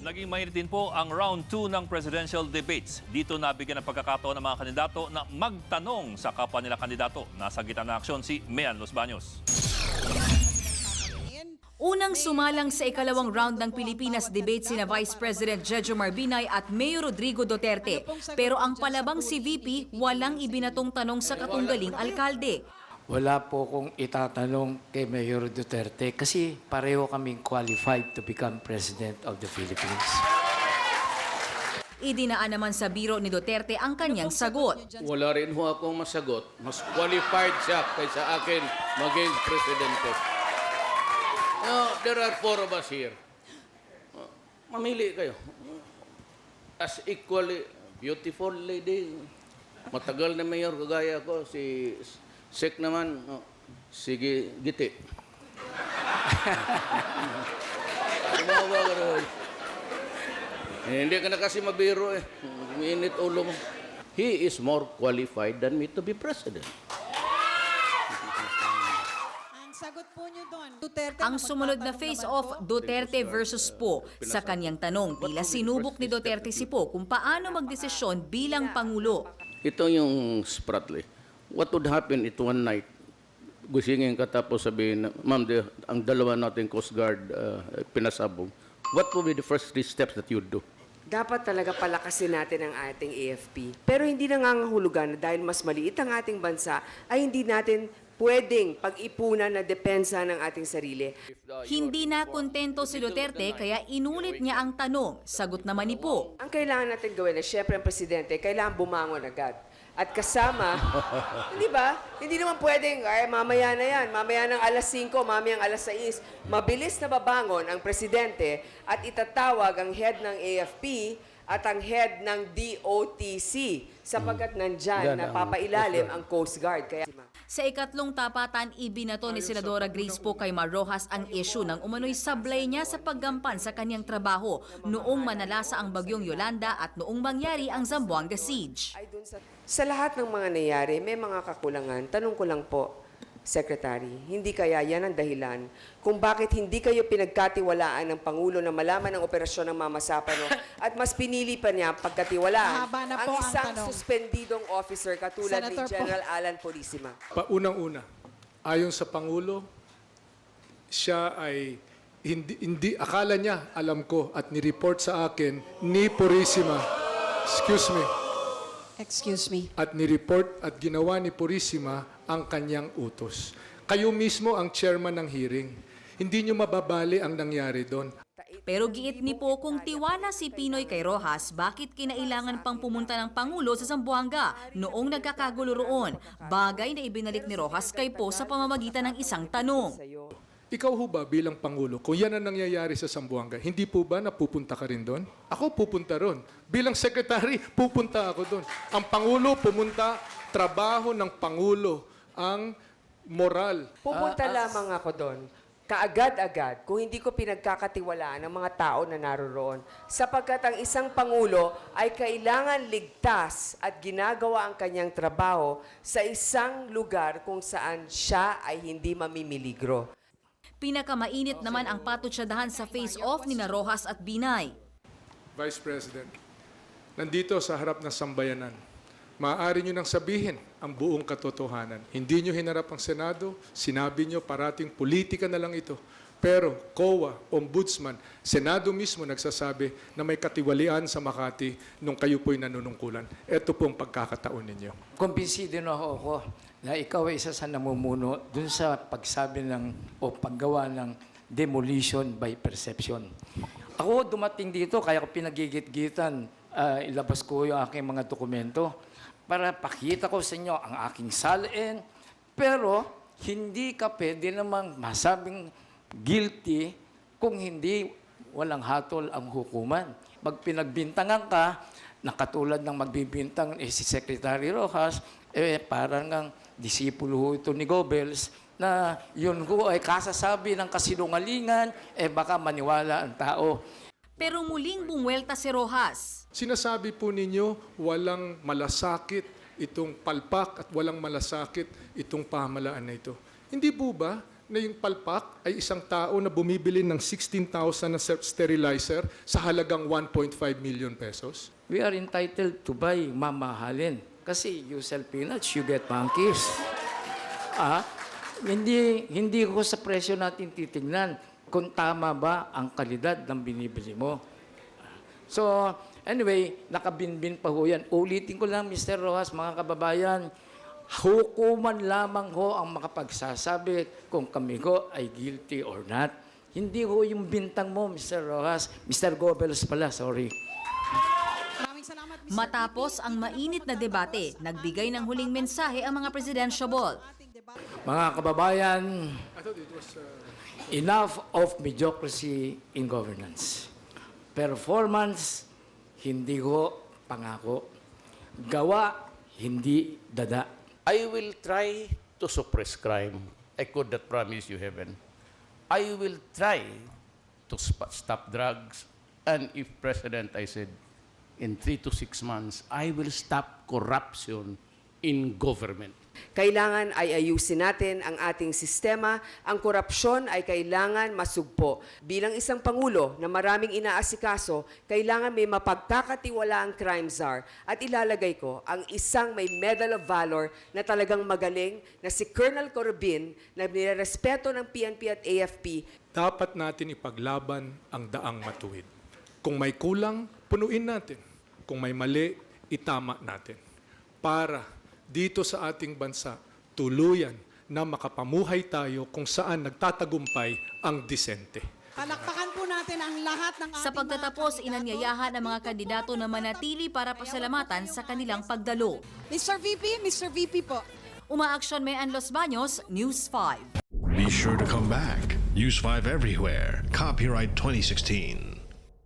Naging mainit din po ang round 2 ng presidential debates. Dito nabigyan ng pagkakataon ng mga kandidato na magtanong sa kapwa nila kandidato. Nasa gitna ng aksyon si Mian Los Baños. Unang sumalang sa ikalawang round ng Pilipinas debate sina Vice President Jejomar Binay at Mayor Rodrigo Duterte. Pero ang palabang si VP walang ibinatong tanong sa katunggaling alkalde. Wala po kong itatanong kay Mayor Duterte kasi pareho kaming qualified to become President of the Philippines. Idinaan naman sa biro ni Duterte ang kanyang sagot. Wala rin ho akong masagot. Mas qualified siya kaysa akin maging presidente. There are 4 of us here. Mamili kayo. As equally beautiful lady. Matagal na mayor kagaya ko, si Sek naman, sige, Giti. Tumawa ka rin. Hindi ka na kasi mabiro eh. Umiinit ulo mo. He is more qualified than me to be president. Ang sagot po niyo doon, Duterte. Ang sumunod na face-off, Duterte versus Po. Sa kanyang tanong, tila sinubok ni Duterte si Po kung paano magdesisyon bilang Pangulo. Ito yung Spratly. What would happen if one night, gusingin ka tapos sabihin, ma'am, ang dalawa nating Coast Guard pinasabog. What would be the first 3 steps that you'd do? Dapat talaga palakasin natin ang ating AFP. Pero hindi nangangahulugan na dahil mas maliit ang ating bansa, ay hindi natin pwedeng pag-ipunan na depensa ng ating sarili. Hindi na kontento si Duterte kaya inulit niya ang tanong. Sagot naman ni Po. Ang kailangan natin gawin na siyempre ang presidente, kailangan bumangon agad. At kasama, hindi ba? Hindi naman pwedeng, ay mamaya na yan, mamaya ng alas 5, mamaya ng alas 6. Mabilis na babangon ang presidente at itatawag ang head ng AFP at ang head ng DOTC sapagkat nandyan na papailalim ang Coast Guard. Kaya, Sa ikatlong tapatan, ibinato ni Senadora Grace Po kay Mar Rojas ang issue ng umano'y sablay niya sa paggampan sa kanyang trabaho noong manalasa ang bagyong Yolanda at noong mangyari ang Zamboanga Siege. ay dun sa lahat ng mga nangyari, may mga kakulangan. Tanong ko lang po, Secretary, hindi kaya yan ang dahilan kung bakit hindi kayo pinagkatiwalaan ng Pangulo na malaman ang operasyon ng Mama Sapano at mas pinili pa niya pagkatiwalaan Mahaba na ang po ang isang tanong. suspendidong officer katulad Senator ni po. General Alan Purisima. Unang-una, ayon sa Pangulo, siya ay hindi akala niya, alam ko, at ni-report sa akin ni Purisima, Excuse me. at ni-report at ginawa ni Purisima ang kanyang utos. Kayo mismo ang chairman ng hearing. Hindi niyo mababali ang nangyari doon. Pero giit ni Po kung tiwala si Pinoy kay Rojas, bakit kinailangan pang pumunta ng Pangulo sa Zamboanga noong nagkakagulo roon? Bagay na ibinalik ni Rojas kay Po sa pamamagitan ng isang tanong. Ikaw ho ba bilang Pangulo, kung yan ang nangyayari sa Zamboanga, hindi po ba napupunta ka rin doon? Ako pupunta ron. Bilang Secretary, pupunta ako doon. Ang Pangulo pumunta, trabaho ng Pangulo ang moral. Pupunta lamang ako doon, kaagad-agad, kung hindi ko pinagkakatiwalaan ng mga tao na naroroon. Sapagkat ang isang Pangulo ay kailangan ligtas at ginagawa ang kanyang trabaho sa isang lugar kung saan siya ay hindi mamimiligro. Pinakamainit naman ang patutsadahan sa face-off ni Rojas at Binay. Vice President, nandito sa harap ng sambayanan, maaari nyo nang sabihin ang buong katotohanan. Hindi nyo hinarap ang Senado, sinabi nyo parating politika na lang ito. Pero COA, Ombudsman, Senado mismo nagsasabi na may katiwalian sa Makati nung kayo po'y nanunungkulan. Ito pong pagkakataon ninyo. Kumbinsido na ako na ikaw ay isa sa namumuno dun sa pagsabi o paggawa ng demolition by perception. Ako dumating dito, kaya ko pinagigit-gitan, ilabas ko yung aking mga dokumento para pakita ko sa inyo ang aking salin. Pero hindi ka pwede namang masabing guilty kung hindi walang hatol ang hukuman. Pinagbintangan ka, na katulad ng magbibintang si Secretary Rojas, parang ang disipulo ho ito ni Goebbels, na yun ho ay kasasabi ng kasinungalingan, baka maniwala ang tao. Pero muling bumwelta si Rojas. Sinasabi po ninyo walang malasakit itong palpak at walang malasakit itong pamahalaan na ito. Hindi po ba na yung palpak ay isang tao na bumibili ng 16,000 na sterilizer sa halagang 1.5 million pesos? We are entitled to buy mamahalin. Kasi you sell peanuts, you get monkeys. Hindi ko sa presyo natin titingnan kung tama ba ang kalidad ng binibili mo. So, anyway, nakabinbin pa ho yan. Ulitin ko lang, Mr. Rojas, mga kababayan, hukuman lamang ho ang makapagsasabi kung kami ho ay guilty or not. Hindi ho yung bintang mo, Mr. Rojas. Mr. Goebbels pala, sorry. Maraming salamat, Mr. Matapos ang mainit na debate, nagbigay ng huling mensahe ang mga presidentiable. Mga kababayan, enough of mediocrity in governance. Performance, hindi ho pangako. Gawa, hindi dada. I will try to suppress crime. I could not promise you heaven. I will try to stop drugs. And if President, I said, in 3 to 6 months, I will stop corruption in government. Kailangan ay ayusin natin ang ating sistema. Ang korupsyon ay kailangan masugpo. Bilang isang Pangulo na maraming inaasikaso, kailangan may mapagkakatiwalaang crime czar. At ilalagay ko ang isang may Medal of Valor na talagang magaling na si Colonel Corbin na nirerespeto ng PNP at AFP. Dapat natin ipaglaban ang daang matuwid. Kung may kulang, punuin natin. Kung may mali, itama natin. Para dito sa ating bansa, tuluyan na makapamuhay tayo kung saan nagtatagumpay ang disente. Palakpakan po natin ang lahat ng ating Sa pagtatapos, mga kandidato. inanyayahan ang mga kandidato na manatili para pasalamatan sa kanilang pagdalo. Mr. VP po. Umaaksyon Mayan Los Baños, News 5. Be sure to come back. Use 5 everywhere. Copyright 2016.